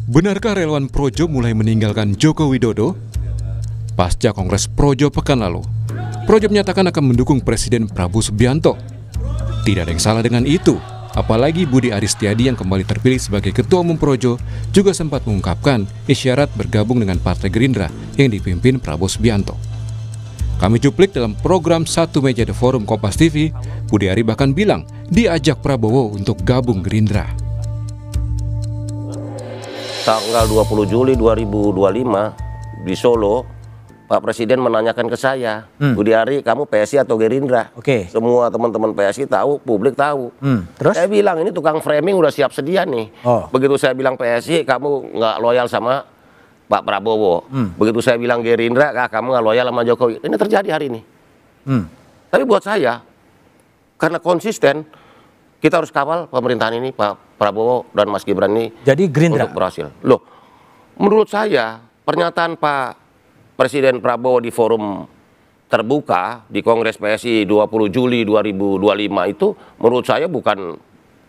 Benarkah relawan Projo mulai meninggalkan Joko Widodo? Pasca Kongres Projo pekan lalu, Projo menyatakan akan mendukung Presiden Prabowo Subianto. Tidak ada yang salah dengan itu, apalagi Budi Aris Setiadi yang kembali terpilih sebagai Ketua Umum Projo juga sempat mengungkapkan isyarat bergabung dengan Partai Gerindra yang dipimpin Prabowo Subianto. Kami cuplik dalam program Satu Meja The Forum Kompas TV, Budi Ari bahkan bilang diajak Prabowo untuk gabung Gerindra. Tanggal 20 Juli 2025 di Solo, Pak Presiden menanyakan ke saya, Budi Ari, kamu PSI atau Gerindra? Oke. Semua teman-teman PSI tahu, publik tahu. Terus? Saya bilang ini tukang framing udah siap sedia nih. Begitu saya bilang PSI, kamu nggak loyal sama Pak Prabowo. Begitu saya bilang Gerindra, kamu nggak loyal sama Jokowi. Ini terjadi hari ini. Tapi buat saya, karena konsisten, kita harus kawal pemerintahan ini, Pak Prabowo dan Mas Gibran ini. Jadi Gerindra untuk berhasil. Loh, menurut saya pernyataan Pak Presiden Prabowo di forum terbuka di Kongres PSI 20 Juli 2025 itu menurut saya bukan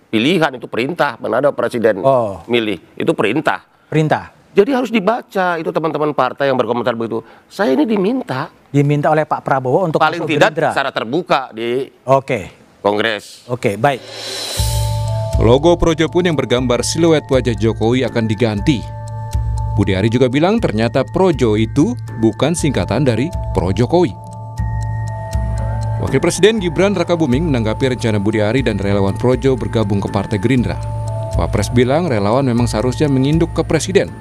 pilihan, itu perintah. Mana ada Presiden milih, itu perintah. Perintah. Jadi harus dibaca itu teman-teman partai yang berkomentar begitu. Saya ini diminta oleh Pak Prabowo untuk paling masuk tidak Gerindra secara terbuka di Kongres. Oke, baik. Logo Projo pun yang bergambar siluet wajah Jokowi akan diganti. Budi Ari juga bilang ternyata Projo itu bukan singkatan dari Pro Jokowi. Wakil Presiden Gibran Rakabuming menanggapi rencana Budi Ari dan relawan Projo bergabung ke Partai Gerindra. Wapres bilang relawan memang seharusnya menginduk ke Presiden.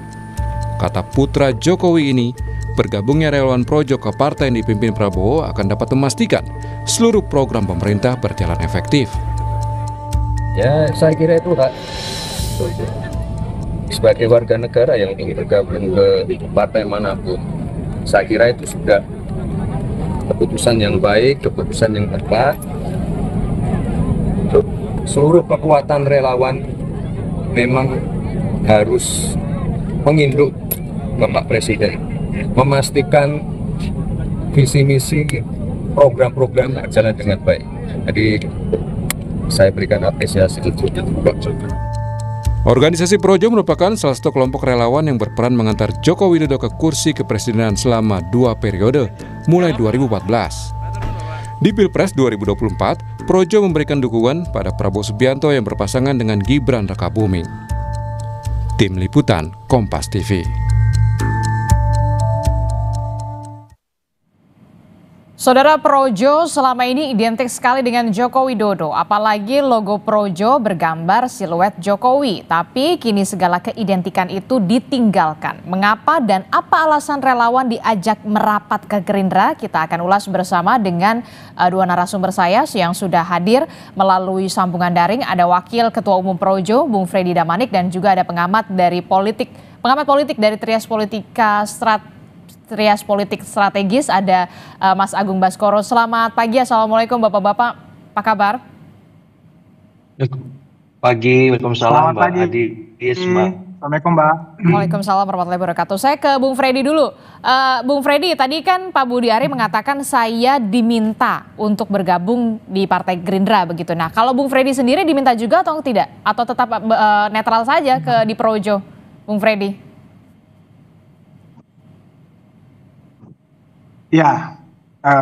Kata putra Jokowi ini, bergabungnya relawan Projo ke partai yang dipimpin Prabowo akan dapat memastikan seluruh program pemerintah berjalan efektif. Ya, saya kira itu hak sebagai warga negara yang ingin bergabung ke partai manapun. Saya kira itu sudah keputusan yang baik, keputusan yang tepat. Seluruh kekuatan relawan memang harus menginduk Bapak Presiden, memastikan visi misi program-program berjalan dengan baik. Jadi saya berikan apresiasi itu. Organisasi Projo merupakan salah satu kelompok relawan yang berperan mengantar Joko Widodo ke kursi kepresidenan selama 2 periode, mulai 2014. Di Pilpres 2024, Projo memberikan dukungan pada Prabowo Subianto yang berpasangan dengan Gibran Rakabuming. Tim Liputan Kompas TV. Saudara, Projo selama ini identik sekali dengan Joko Widodo, apalagi logo Projo bergambar siluet Jokowi. Tapi kini segala keidentikan itu ditinggalkan. Mengapa dan apa alasan relawan diajak merapat ke Gerindra? Kita akan ulas bersama dengan dua narasumber saya yang sudah hadir melalui sambungan daring. Ada Wakil Ketua Umum Projo, Bung Freddy Damanik, dan juga ada pengamat politik dari Trias Politik Strategis, ada Mas Agung Baskoro. Selamat pagi, Assalamualaikum Bapak-Bapak, apa kabar? Pagi, Waalaikumsalam. Selamat pagi. Assalamualaikum Mbak. Waalaikumsalam warahmatullahi wabarakatuh. Saya ke Bung Freddy dulu. Bung Freddy, tadi kan Pak Budi Ari mengatakan saya diminta untuk bergabung di Partai Gerindra begitu. Nah, kalau Bung Freddy sendiri diminta juga atau tidak? Atau tetap netral saja di Projo, Bung Freddy? Ya,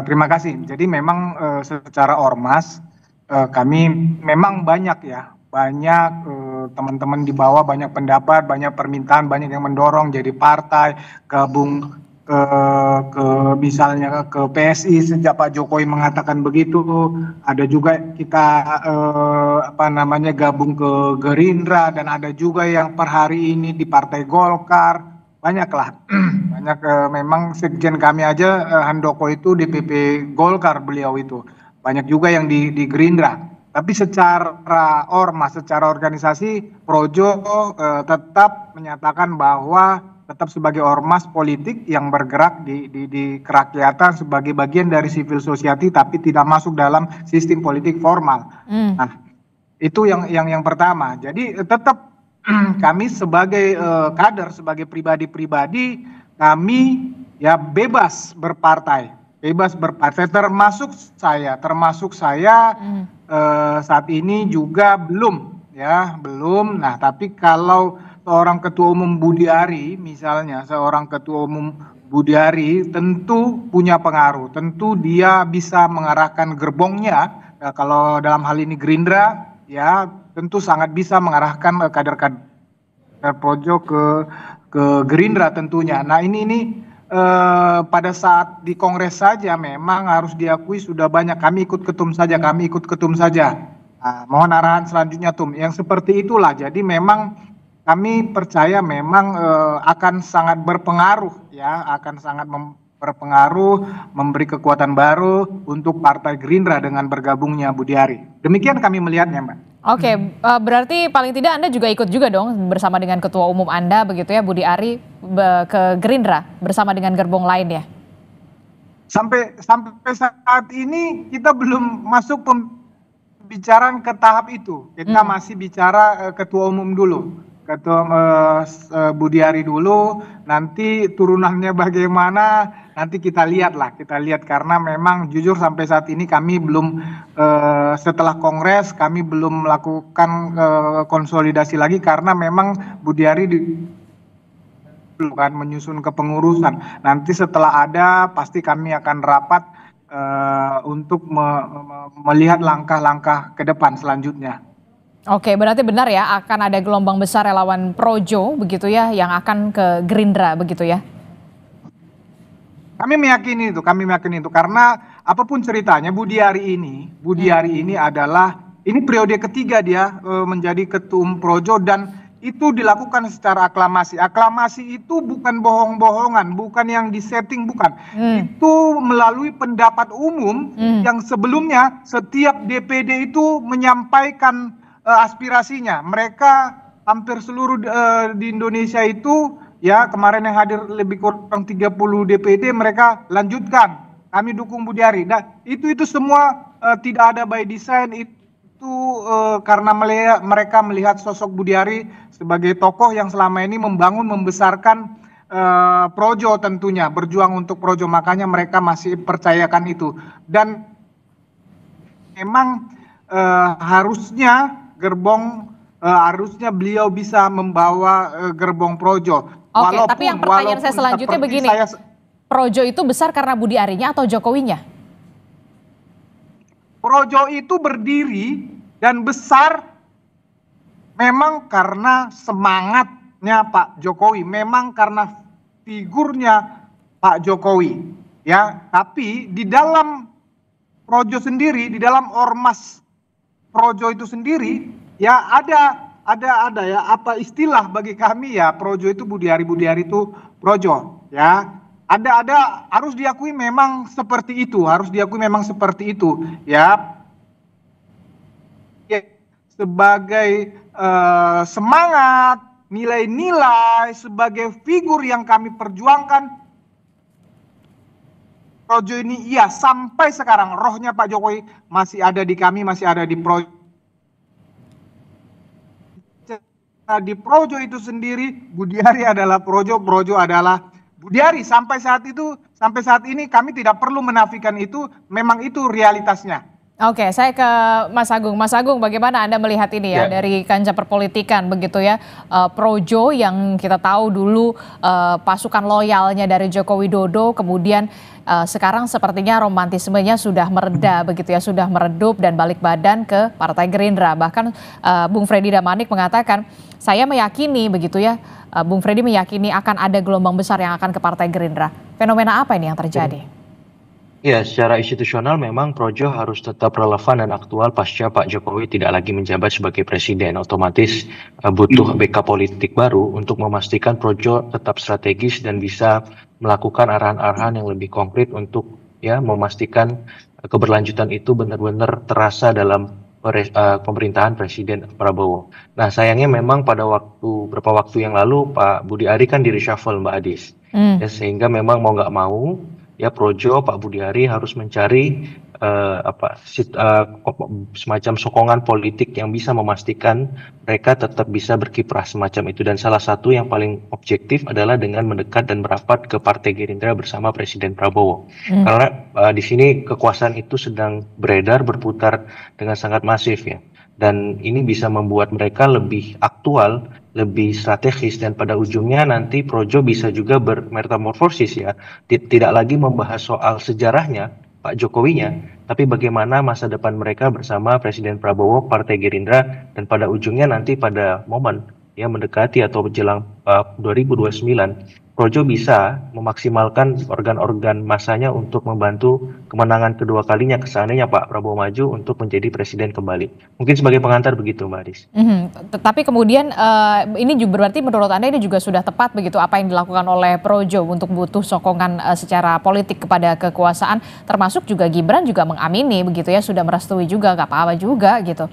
terima kasih. Jadi memang secara ormas kami memang banyak teman-teman di bawah, banyak pendapat, banyak permintaan, banyak yang mendorong jadi partai, gabung ke misalnya ke PSI sejak Pak Jokowi mengatakan begitu. Ada juga kita gabung ke Gerindra, dan ada juga yang per hari ini di Partai Golkar. Banyaklah, memang sekjen kami aja Handoko itu DPP Golkar, beliau itu banyak juga yang di Gerindra. Tapi secara ormas, secara organisasi, Projo tetap menyatakan bahwa tetap sebagai ormas politik yang bergerak di kerakyatan sebagai bagian dari civil society, tapi tidak masuk dalam sistem politik formal. Nah, itu yang pertama. Jadi tetap kami sebagai kader, sebagai pribadi-pribadi, kami ya bebas berpartai, termasuk saya saat ini juga belum. Nah, tapi kalau seorang ketua umum Budi Ari misalnya, seorang ketua umum Budi Ari tentu punya pengaruh, tentu dia bisa mengarahkan gerbongnya. Kalau dalam hal ini Gerindra, ya tentu sangat bisa mengarahkan kader-kader Projo ke Gerindra tentunya. Nah ini pada saat di Kongres saja memang harus diakui sudah banyak. Kami ikut ketum saja. Nah, mohon arahan selanjutnya Tum. Yang seperti itulah. Jadi memang kami percaya memang akan sangat berpengaruh ya, akan sangat berpengaruh, memberi kekuatan baru untuk Partai Gerindra dengan bergabungnya Budi Ari. Demikian kami melihatnya, Mbak. Oke, berarti paling tidak Anda juga ikut juga dong bersama dengan Ketua Umum Anda begitu ya, Budi Ari ke Gerindra bersama dengan gerbong lain ya? Sampai saat ini kita belum masuk pembicaraan ke tahap itu. Kita masih bicara Ketua Umum dulu. Ketua Budi Ari dulu, nanti turunannya bagaimana, nanti kita lihat karena memang jujur sampai saat ini kami belum setelah Kongres kami belum melakukan konsolidasi lagi karena memang Budi Ari bukan menyusun kepengurusan. Nanti setelah ada pasti kami akan rapat untuk melihat langkah-langkah ke depan selanjutnya. Oke, berarti benar ya akan ada gelombang besar relawan Projo begitu ya yang akan ke Gerindra begitu ya? Kami meyakini itu karena apapun ceritanya Budi Ari ini adalah ini periode ketiga dia menjadi ketum Projo dan itu dilakukan secara aklamasi. Aklamasi itu bukan bohong-bohongan, bukan yang disetting, bukan. Itu melalui pendapat umum yang sebelumnya setiap DPD itu menyampaikan aspirasinya. Mereka hampir seluruh di Indonesia itu ya kemarin yang hadir lebih kurang 30 DPD mereka lanjutkan. Kami dukung Budi Ari. Nah, itu semua tidak ada by design itu karena mereka melihat sosok Budi Ari sebagai tokoh yang selama ini membangun membesarkan Projo tentunya, berjuang untuk Projo, makanya mereka masih percayakan itu. Dan memang harusnya beliau bisa membawa gerbong Projo. Oke, tapi yang pertanyaan saya selanjutnya begini, Projo itu besar karena Budi Arinya atau Jokowinya? Projo itu berdiri dan besar memang karena semangatnya Pak Jokowi, memang karena figurnya Pak Jokowi, ya. Tapi di dalam Projo sendiri, di dalam ormas Projo itu sendiri ya ada ya apa istilah bagi kami ya Projo itu Budi Ari itu Projo ya, ada harus diakui memang seperti itu ya, sebagai semangat, nilai-nilai, sebagai figur yang kami perjuangkan Projo ini iya sampai sekarang rohnya Pak Jokowi masih ada di kami, masih ada di Projo. Di Projo itu sendiri Budi Ari adalah Projo, Projo adalah Budi Ari. Sampai saat ini kami tidak perlu menafikan itu, memang itu realitasnya. Oke, saya ke Mas Agung. Mas Agung, bagaimana Anda melihat ini ya dari kancah perpolitikan begitu ya, Projo yang kita tahu dulu pasukan loyalnya dari Joko Widodo, kemudian sekarang sepertinya romantismenya sudah mereda begitu ya, sudah meredup dan balik badan ke Partai Gerindra. Bahkan Bung Freddy Damanik mengatakan, saya meyakini begitu ya, Bung Freddy meyakini akan ada gelombang besar yang akan ke Partai Gerindra. Fenomena apa ini yang terjadi? Ya, secara institusional memang Projo harus tetap relevan dan aktual pasca Pak Jokowi tidak lagi menjabat sebagai presiden. Otomatis butuh backup politik baru untuk memastikan Projo tetap strategis dan bisa melakukan arahan-arahan yang lebih konkret untuk ya memastikan keberlanjutan itu benar-benar terasa dalam pemerintahan Presiden Prabowo. Nah, sayangnya memang pada beberapa waktu yang lalu Pak Budi Ari kan di reshuffle Mbak Adis. Ya, sehingga memang mau nggak mau ya Projo, Pak Budi Ari harus mencari semacam sokongan politik yang bisa memastikan mereka tetap bisa berkiprah semacam itu, dan salah satu yang paling objektif adalah dengan mendekat dan merapat ke Partai Gerindra bersama Presiden Prabowo. Karena di sini kekuasaan itu sedang beredar, berputar dengan sangat masif ya, dan ini bisa membuat mereka lebih aktual, lebih strategis, dan pada ujungnya nanti Projo bisa juga bermetamorfosis ya, tidak lagi membahas soal sejarahnya Pak Jokowinya, tapi bagaimana masa depan mereka bersama Presiden Prabowo, Partai Gerindra, dan pada ujungnya nanti pada momen ya mendekati atau jelang 2029, Projo bisa memaksimalkan organ-organ masanya untuk membantu kemenangan kedua kalinya seandainya Pak Prabowo maju untuk menjadi presiden kembali. Mungkin sebagai pengantar begitu, Mbak Aris. Tetapi kemudian ini juga berarti menurut Anda ini juga sudah tepat begitu apa yang dilakukan oleh Projo untuk butuh sokongan secara politik kepada kekuasaan, termasuk juga Gibran juga mengamini begitu ya, sudah merestui juga, nggak apa-apa juga gitu.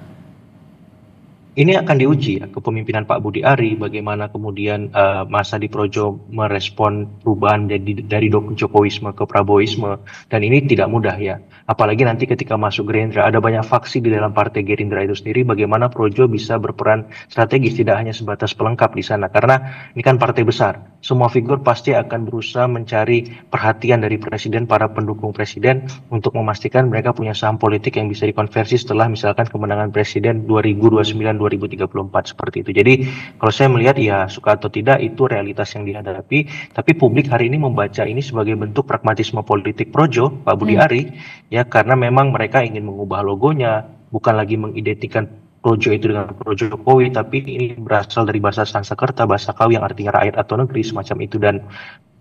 Ini akan diuji ya, kepemimpinan Pak Budi Ari, bagaimana kemudian masa di Projo merespon perubahan dari Jokowisme ke Prabowisme, dan ini tidak mudah ya. Apalagi nanti ketika masuk Gerindra, ada banyak faksi di dalam Partai Gerindra itu sendiri, bagaimana Projo bisa berperan strategis, tidak hanya sebatas pelengkap di sana, karena ini kan partai besar. Semua figur pasti akan berusaha mencari perhatian dari presiden, para pendukung presiden, untuk memastikan mereka punya saham politik yang bisa dikonversi setelah misalkan kemenangan presiden 2029-2034 seperti itu. Jadi kalau saya melihat ya suka atau tidak itu realitas yang dihadapi, tapi publik hari ini membaca ini sebagai bentuk pragmatisme politik Projo, Pak Budi Ari, ya karena memang mereka ingin mengubah logonya, bukan lagi mengidentikan Projo itu dengan Projo Jokowi, tapi ini berasal dari bahasa Sanskerta, bahasa Kawi yang artinya rakyat atau negeri, semacam itu. Dan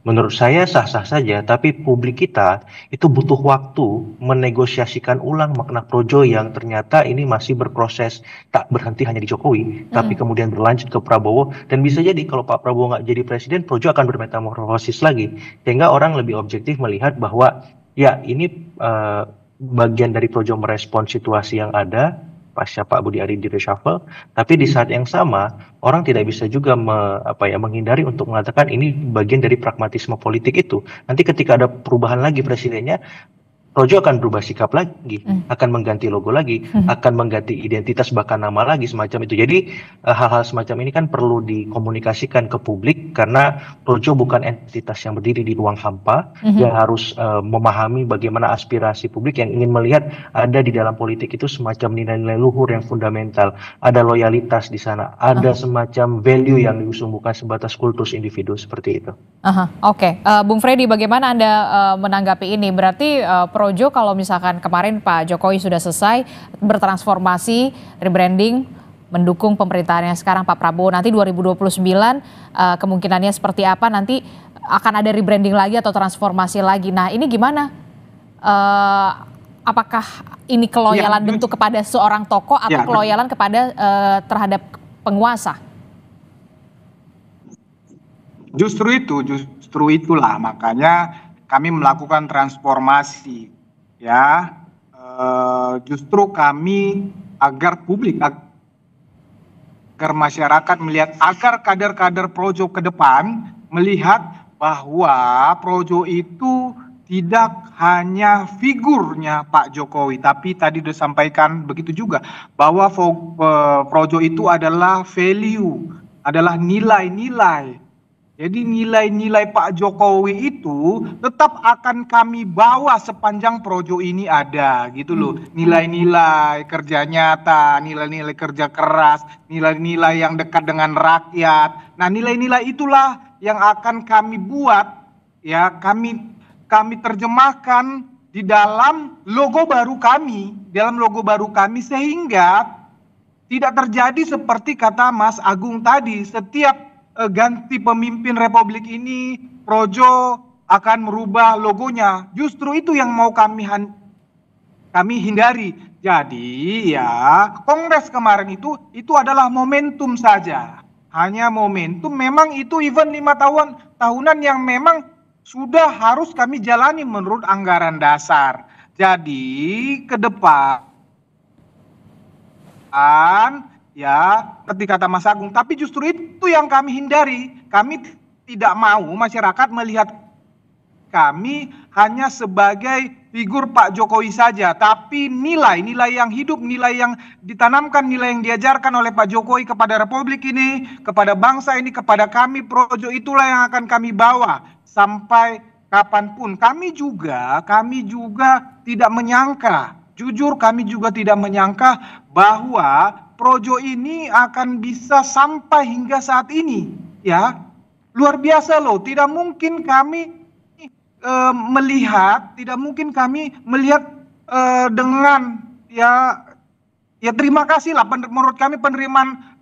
menurut saya sah-sah saja, tapi publik kita itu butuh waktu menegosiasikan ulang makna Projo yang ternyata ini masih berproses, tak berhenti hanya di Jokowi, tapi kemudian berlanjut ke Prabowo, dan bisa jadi kalau Pak Prabowo nggak jadi presiden, Projo akan bermetamorfosis lagi, sehingga orang lebih objektif melihat bahwa ya ini bagian dari Projo merespon situasi yang ada pasca Pak Budi Ari di reshuffle, tapi di saat yang sama orang tidak bisa juga menghindari untuk mengatakan ini bagian dari pragmatisme politik itu. Nanti ketika ada perubahan lagi presidennya, Projo akan berubah sikap lagi, akan mengganti logo lagi, akan mengganti identitas bahkan nama lagi semacam itu. Jadi hal-hal semacam ini kan perlu dikomunikasikan ke publik karena Projo bukan entitas yang berdiri di ruang hampa. Dia harus memahami bagaimana aspirasi publik yang ingin melihat ada di dalam politik itu semacam nilai-nilai luhur yang fundamental, ada loyalitas di sana, ada semacam value yang diusung bukan sebatas kultus individu seperti itu. Oke. Bung Freddy, bagaimana Anda menanggapi ini? Berarti Projo kalau misalkan kemarin Pak Jokowi sudah selesai bertransformasi, rebranding, mendukung pemerintahannya sekarang Pak Prabowo, nanti 2029 kemungkinannya seperti apa, nanti akan ada rebranding lagi atau transformasi lagi. Nah ini gimana? Apakah ini keloyalan bentuk kepada seorang tokoh atau keloyalan kepada terhadap penguasa? Justru itulah makanya kami melakukan transformasi, ya. Justru kami agar publik, agar masyarakat melihat, agar kader-kader Projo ke depan melihat bahwa Projo itu tidak hanya figurnya Pak Jokowi, tapi tadi disampaikan begitu juga bahwa Projo itu adalah value, adalah nilai-nilai. Jadi nilai-nilai Pak Jokowi itu tetap akan kami bawa sepanjang Projo ini ada gitu loh. Nilai-nilai kerja nyata, nilai-nilai kerja keras, nilai-nilai yang dekat dengan rakyat. Nah nilai-nilai itulah yang akan kami buat, ya kami terjemahkan di dalam logo baru kami, sehingga tidak terjadi seperti kata Mas Agung tadi, setiap ganti pemimpin republik ini Projo akan merubah logonya. Justru itu yang mau kami hindari. Jadi ya Kongres kemarin itu adalah momentum saja, hanya momentum. Memang itu event 5 tahunan yang memang sudah harus kami jalani menurut anggaran dasar. Jadi ke depan ya, seperti kata Mas Agung, tapi justru itu yang kami hindari. Kami tidak mau masyarakat melihat kami hanya sebagai figur Pak Jokowi saja, tapi nilai yang hidup, nilai yang ditanamkan, nilai yang diajarkan oleh Pak Jokowi kepada Republik ini, kepada bangsa ini, kepada kami Projo, itulah yang akan kami bawa sampai kapanpun. Kami juga tidak menyangka, jujur kami juga tidak menyangka bahwa Projo ini akan bisa sampai hingga saat ini, ya luar biasa loh. Tidak mungkin kami melihat dengan ya terima kasih lah. Menurut kami penerimaan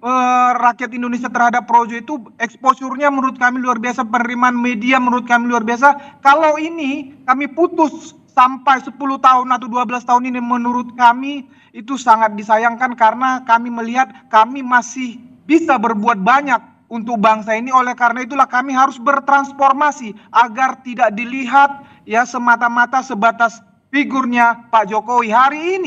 rakyat Indonesia terhadap Projo itu exposure-nya menurut kami luar biasa, penerimaan media menurut kami luar biasa. Kalau ini kami putus sampai 10 tahun atau 12 tahun ini, menurut kami itu sangat disayangkan karena kami melihat kami masih bisa berbuat banyak untuk bangsa ini. Oleh karena itulah kami harus bertransformasi agar tidak dilihat ya semata-mata sebatas figurnya Pak Jokowi. Hari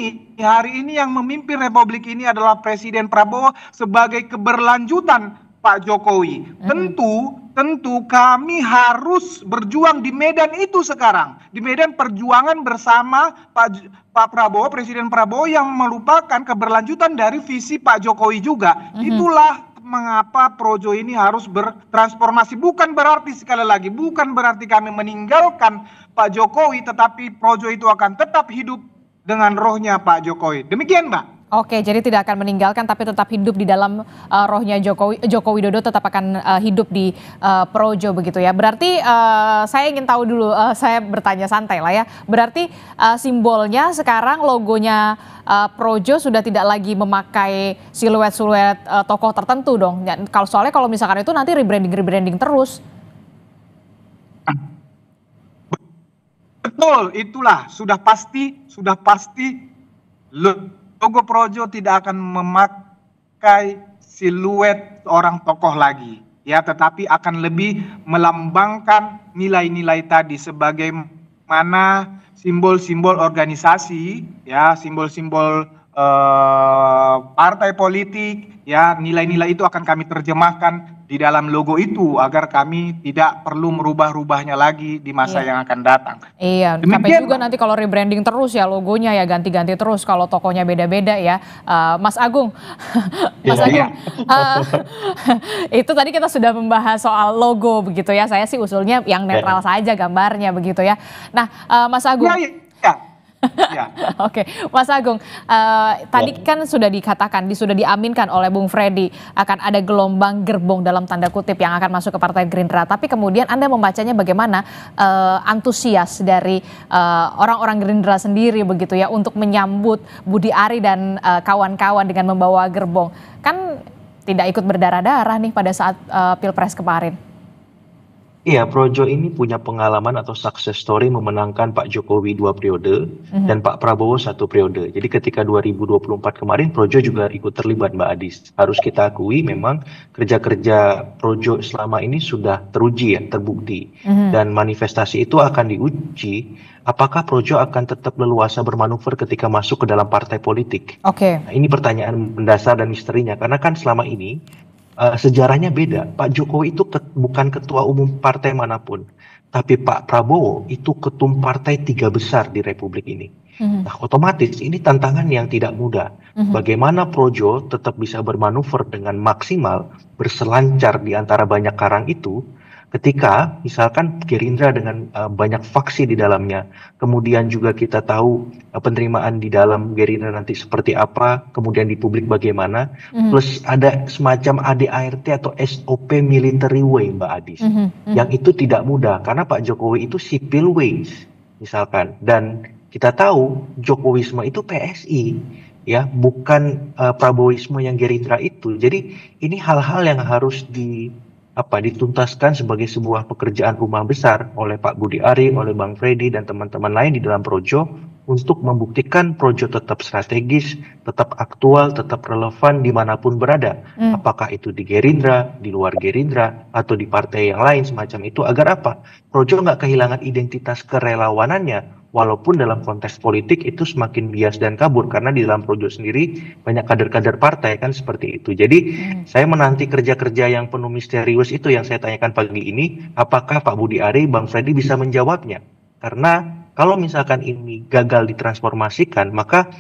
ini yang memimpin Republik ini adalah Presiden Prabowo sebagai keberlanjutan Pak Jokowi. Tentu kami harus berjuang di medan itu sekarang. Di medan perjuangan bersama Pak Prabowo, Presiden Prabowo yang merupakan keberlanjutan dari visi Pak Jokowi juga. Itulah mengapa Projo ini harus bertransformasi. Bukan berarti, sekali lagi, bukan berarti kami meninggalkan Pak Jokowi, tetapi Projo itu akan tetap hidup dengan rohnya Pak Jokowi. Demikian, Mbak. Oke, jadi tidak akan meninggalkan tapi tetap hidup di dalam rohnya Joko Widodo, tetap akan hidup di Projo begitu ya. Berarti saya ingin tahu dulu, saya bertanya santai lah ya. Berarti simbolnya sekarang logonya Projo sudah tidak lagi memakai siluet-siluet tokoh tertentu dong. Soalnya kalau misalkan itu nanti rebranding terus. Betul, itulah sudah pasti logo Projo tidak akan memakai siluet orang tokoh lagi, ya, tetapi akan lebih melambangkan nilai-nilai tadi sebagaimana simbol-simbol organisasi, ya, simbol-simbol partai politik, ya, nilai-nilai itu akan kami terjemahkan di dalam logo itu agar kami tidak perlu merubah-rubahnya lagi di masa yang akan datang. Iya, sampai juga nanti kalau rebranding terus ya logonya ya ganti-ganti terus kalau tokonya beda-beda ya. Mas Agung, itu tadi kita sudah membahas soal logo begitu ya. Saya sih usulnya yang netral saja gambarnya begitu ya. Nah, Mas Agung. Ya. Oke, Mas Agung, tadi kan sudah dikatakan, sudah diaminkan oleh Bung Freddy akan ada gelombang gerbong dalam tanda kutip yang akan masuk ke Partai Gerindra. Tapi kemudian Anda membacanya bagaimana antusias dari orang-orang Gerindra sendiri begitu ya untuk menyambut Budi Ari dan kawan-kawan dengan membawa gerbong. Kan tidak ikut berdarah-darah nih pada saat Pilpres kemarin. Iya, Projo ini punya pengalaman atau success story memenangkan Pak Jokowi 2 periode dan Pak Prabowo 1 periode. Jadi ketika 2024 kemarin Projo juga ikut terlibat, Mbak Adis. Harus kita akui memang kerja-kerja Projo selama ini sudah teruji ya, terbukti. Dan manifestasi itu akan diuji apakah Projo akan tetap leluasa bermanuver ketika masuk ke dalam partai politik. Oke. Nah, ini pertanyaan mendasar dan misterinya karena kan selama ini sejarahnya beda. Pak Jokowi itu bukan ketua umum partai manapun, tapi Pak Prabowo itu ketum partai 3 besar di Republik ini. Nah, otomatis ini tantangan yang tidak mudah. Bagaimana Projo tetap bisa bermanuver dengan maksimal, berselancar di antara banyak karang itu, ketika misalkan Gerindra dengan banyak faksi di dalamnya, kemudian juga kita tahu penerimaan di dalam Gerindra nanti seperti apa, kemudian di publik bagaimana, plus ada semacam ADART atau SOP military way, Mbak Adis, yang itu tidak mudah karena Pak Jokowi itu civil ways misalkan, dan kita tahu Jokowisme itu PSI, ya, bukan Prabowisme yang Gerindra itu. Jadi ini hal-hal yang harus dituntaskan sebagai sebuah pekerjaan rumah besar oleh Pak Budi Ari, oleh Bang Freddy dan teman-teman lain di dalam Projo untuk membuktikan Projo tetap strategis, tetap aktual, tetap relevan dimanapun berada. Apakah itu di Gerindra, di luar Gerindra, atau di partai yang lain semacam itu, agar apa? Projo nggak kehilangan identitas kerelawanannya. Walaupun dalam konteks politik itu semakin bias dan kabur karena di dalam Projo sendiri banyak kader-kader partai kan seperti itu. Jadi saya menanti kerja-kerja yang penuh misterius itu yang saya tanyakan pagi ini, apakah Pak Budi Ari, Bang Freddy bisa menjawabnya? Karena kalau misalkan ini gagal ditransformasikan, maka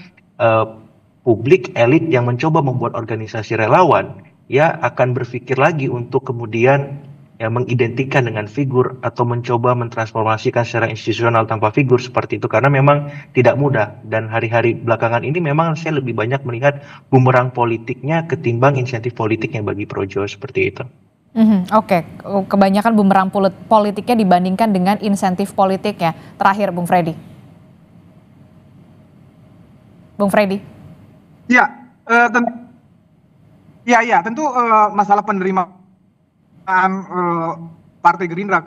publik elit yang mencoba membuat organisasi relawan ya akan berpikir lagi untuk kemudian ya mengidentikan dengan figur atau mencoba mentransformasikan secara institusional tanpa figur seperti itu, karena memang tidak mudah, dan hari-hari belakangan ini memang saya lebih banyak melihat bumerang politiknya ketimbang insentif politiknya bagi Projo seperti itu. Oke, kebanyakan bumerang politiknya dibandingkan dengan insentif politiknya. Terakhir, Bung Freddy. Bung Freddy. Ya, tentu masalah penerimaan Partai Gerindra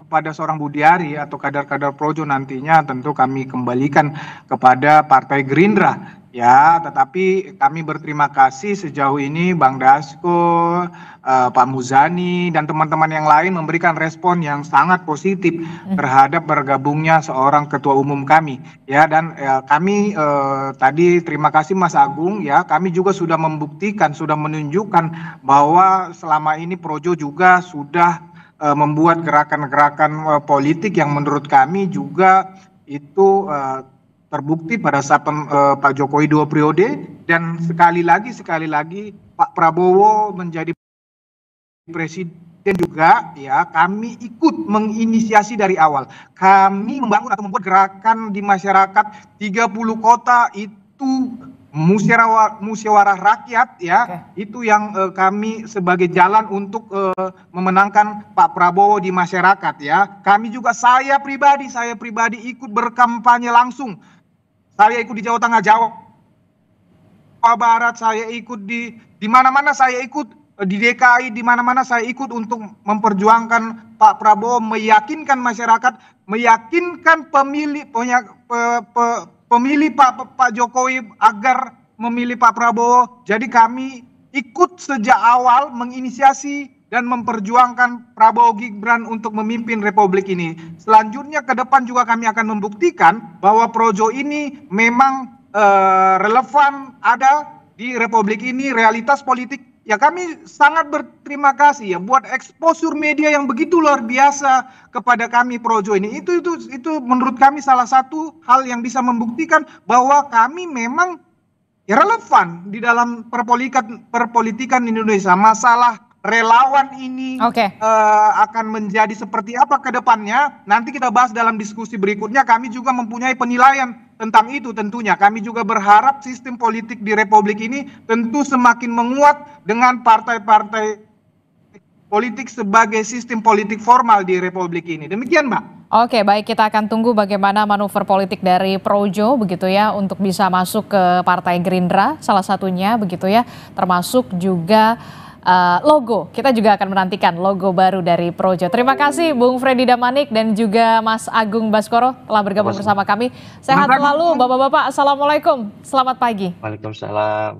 kepada seorang Budiari atau kader-kader Projo nantinya tentu kami kembalikan kepada Partai Gerindra. Ya, tetapi kami berterima kasih sejauh ini Bang Dasko, Pak Muzani, dan teman-teman yang lain memberikan respon yang sangat positif terhadap bergabungnya seorang ketua umum kami. Ya, dan kami tadi terima kasih Mas Agung. Ya, kami juga sudah membuktikan, sudah menunjukkan bahwa selama ini Projo juga sudah membuat gerakan-gerakan politik yang menurut kami juga itu terbukti pada saat Pak Jokowi 2 periode, dan sekali lagi Pak Prabowo menjadi presiden juga, ya kami ikut menginisiasi dari awal. Kami membangun atau membuat gerakan di masyarakat 30 kota itu musyawarah rakyat, ya itu yang kami sebagai jalan untuk memenangkan Pak Prabowo di masyarakat, ya. Kami juga saya pribadi ikut berkampanye langsung. Saya ikut di Jawa Tengah, Jawa Barat, saya ikut di mana-mana, saya ikut di DKI, di mana-mana saya ikut untuk memperjuangkan Pak Prabowo, meyakinkan masyarakat, meyakinkan pemilih Pak Jokowi agar memilih Pak Prabowo. Jadi kami ikut sejak awal menginisiasi dan memperjuangkan Prabowo Gibran untuk memimpin Republik ini. Selanjutnya ke depan juga kami akan membuktikan bahwa Projo ini memang relevan ada di Republik ini, realitas politik. Ya kami sangat berterima kasih ya buat exposure media yang begitu luar biasa kepada kami Projo ini. Itu menurut kami salah satu hal yang bisa membuktikan bahwa kami memang ya relevan di dalam perpolitikan Indonesia. Masalah relawan ini akan menjadi seperti apa ke depannya, nanti kita bahas dalam diskusi berikutnya. Kami juga mempunyai penilaian tentang itu tentunya. Kami juga berharap sistem politik di Republik ini tentu semakin menguat dengan partai-partai politik sebagai sistem politik formal di Republik ini. Demikian, Mbak. Oke, baik, kita akan tunggu bagaimana manuver politik dari Projo begitu ya untuk bisa masuk ke Partai Gerindra salah satunya begitu ya, termasuk juga logo. Kita juga akan menantikan logo baru dari Projo. Terima kasih Bung Freddy Damanik dan juga Mas Agung Baskoro telah bergabung bersama kami. Sehat selalu Bapak-bapak. Assalamualaikum. Selamat pagi. Waalaikumsalam.